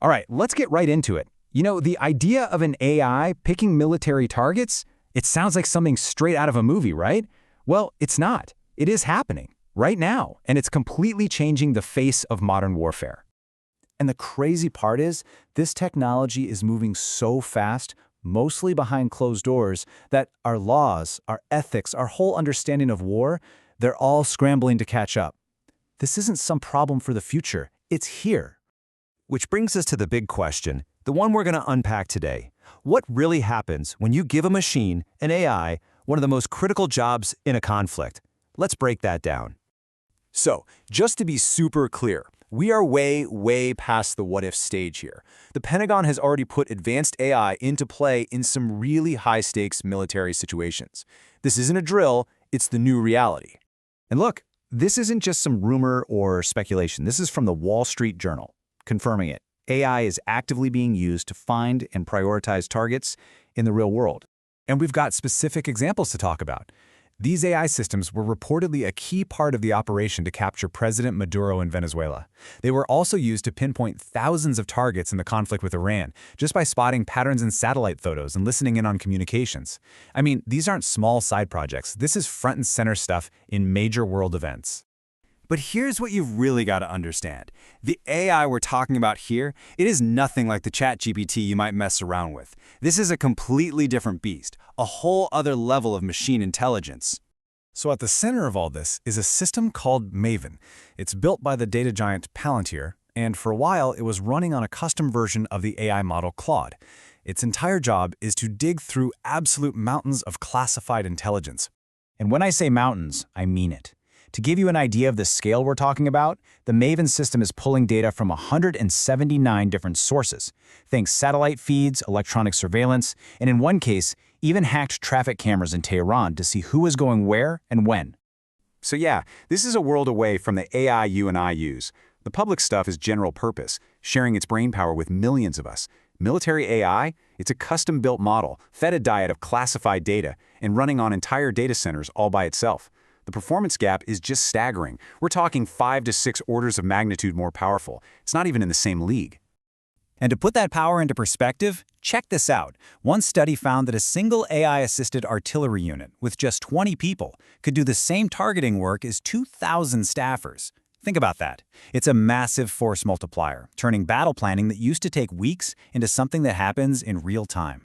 All right, let's get right into it. The idea of an AI picking military targets, it sounds like something straight out of a movie, right? Well, it's not. It is happening right now, and it's completely changing the face of modern warfare. And the crazy part is, this technology is moving so fast, mostly behind closed doors, that our laws, our ethics, our whole understanding of war, they're all scrambling to catch up. This isn't some problem for the future. It's here. Which brings us to the big question, the one we're going to unpack today. What really happens when you give a machine, an AI, one of the most critical jobs in a conflict? Let's break that down. So, just to be super clear, we are way past the what-if stage here. The Pentagon has already put advanced AI into play in some really high-stakes military situations. This isn't a drill, it's the new reality. And look, this isn't just some rumor or speculation. This is from the Wall Street Journal, confirming it. AI is actively being used to find and prioritize targets in the real world. And we've got specific examples to talk about. These AI systems were reportedly a key part of the operation to capture President Maduro in Venezuela. They were also used to pinpoint thousands of targets in the conflict with Iran, just by spotting patterns in satellite photos and listening in on communications. I mean, these aren't small side projects. This is front and center stuff in major world events. But here's what you've really got to understand. The AI we're talking about here, it is nothing like the ChatGPT you might mess around with. This is a completely different beast, a whole other level of machine intelligence. So at the center of all this is a system called Maven. It's built by the data giant Palantir, and for a while it was running on a custom version of the AI model Claude. Its entire job is to dig through absolute mountains of classified intelligence. And when I say mountains, I mean it. To give you an idea of the scale we're talking about, the Maven system is pulling data from 179 different sources. Think satellite feeds, electronic surveillance, and in one case, even hacked traffic cameras in Tehran to see who is going where and when. So yeah, this is a world away from the AI you and I use. The public stuff is general purpose, sharing its brainpower with millions of us. Military AI, it's a custom-built model, fed a diet of classified data, and running on entire data centers all by itself. The performance gap is just staggering. We're talking 5 to 6 orders of magnitude more powerful. It's not even in the same league. And to put that power into perspective, check this out. One study found that a single AI-assisted artillery unit with just 20 people could do the same targeting work as 2,000 staffers. Think about that. It's a massive force multiplier, turning battle planning that used to take weeks into something that happens in real time.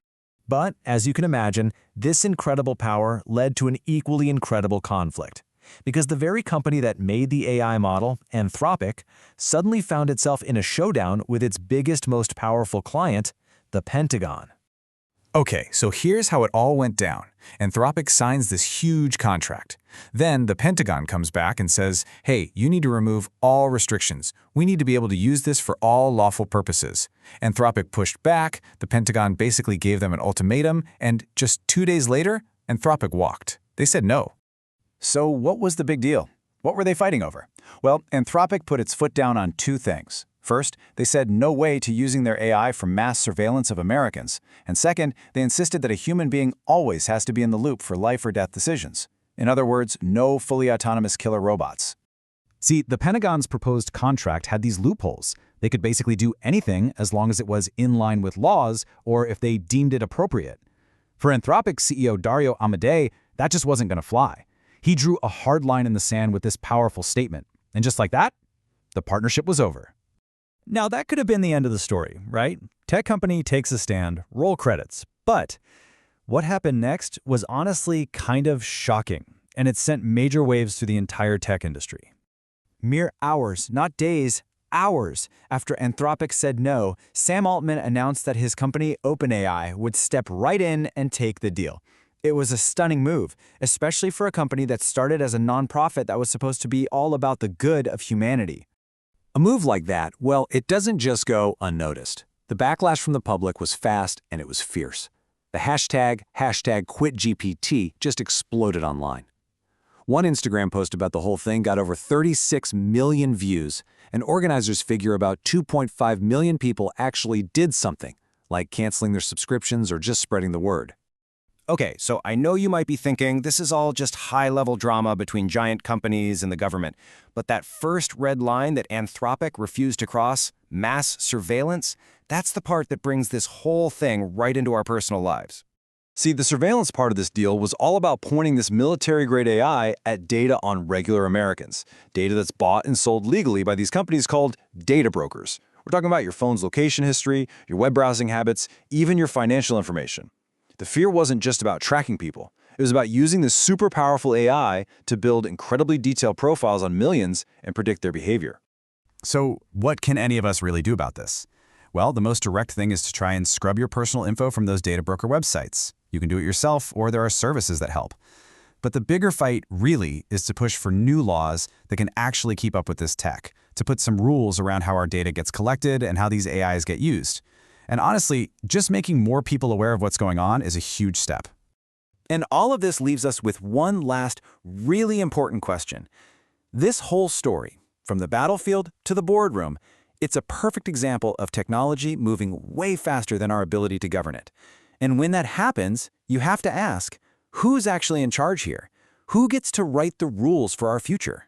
But, as you can imagine, this incredible power led to an equally incredible conflict. Because the very company that made the AI model, Anthropic, suddenly found itself in a showdown with its biggest, most powerful client, the Pentagon. Okay, so here's how it all went down. Anthropic signs this huge contract. Then the Pentagon comes back and says, hey, you need to remove all restrictions. We need to be able to use this for all lawful purposes. Anthropic pushed back, the Pentagon basically gave them an ultimatum, and just 2 days later, Anthropic walked. They said no. So what was the big deal? What were they fighting over? Well, Anthropic put its foot down on 2 things. First, they said no way to using their AI for mass surveillance of Americans. And second, they insisted that a human being always has to be in the loop for life or death decisions. In other words, no fully autonomous killer robots. See, the Pentagon's proposed contract had these loopholes. They could basically do anything as long as it was in line with laws or if they deemed it appropriate. For Anthropic's CEO Dario Amodei, that just wasn't going to fly. He drew a hard line in the sand with this powerful statement. And just like that, the partnership was over. Now, that could have been the end of the story, right? Tech company takes a stand, roll credits. But what happened next was honestly kind of shocking, and it sent major waves through the entire tech industry. Mere hours, not days, hours after Anthropic said no, Sam Altman announced that his company OpenAI would step right in and take the deal. It was a stunning move, especially for a company that started as a nonprofit that was supposed to be all about the good of humanity. A move like that, well, it doesn't just go unnoticed. The backlash from the public was fast and it was fierce. The hashtag #QuitGPT just exploded online. One Instagram post about the whole thing got over 36 million views, and organizers figure about 2.5 million people actually did something, like canceling their subscriptions or just spreading the word. Okay, so I know you might be thinking this is all just high-level drama between giant companies and the government, but that first red line that Anthropic refused to cross, Mass surveillance, that's the part that brings this whole thing right into our personal lives. See, the surveillance part of this deal was all about pointing this military-grade AI at data on regular Americans, data that's bought and sold legally by these companies called data brokers. We're talking about your phone's location history, your web browsing habits, even your financial information. The fear wasn't just about tracking people. It was about using this super powerful AI to build incredibly detailed profiles on millions and predict their behavior. So what can any of us really do about this? Well, the most direct thing is to try and scrub your personal info from those data broker websites. You can do it yourself, or there are services that help. But the bigger fight, really, is to push for new laws that can actually keep up with this tech, to put some rules around how our data gets collected and how these AIs get used. And honestly, just making more people aware of what's going on is a huge step. And all of this leaves us with one last, really important question. This whole story, from the battlefield to the boardroom, it's a perfect example of technology moving way faster than our ability to govern it. And when that happens, you have to ask, who's actually in charge here? Who gets to write the rules for our future?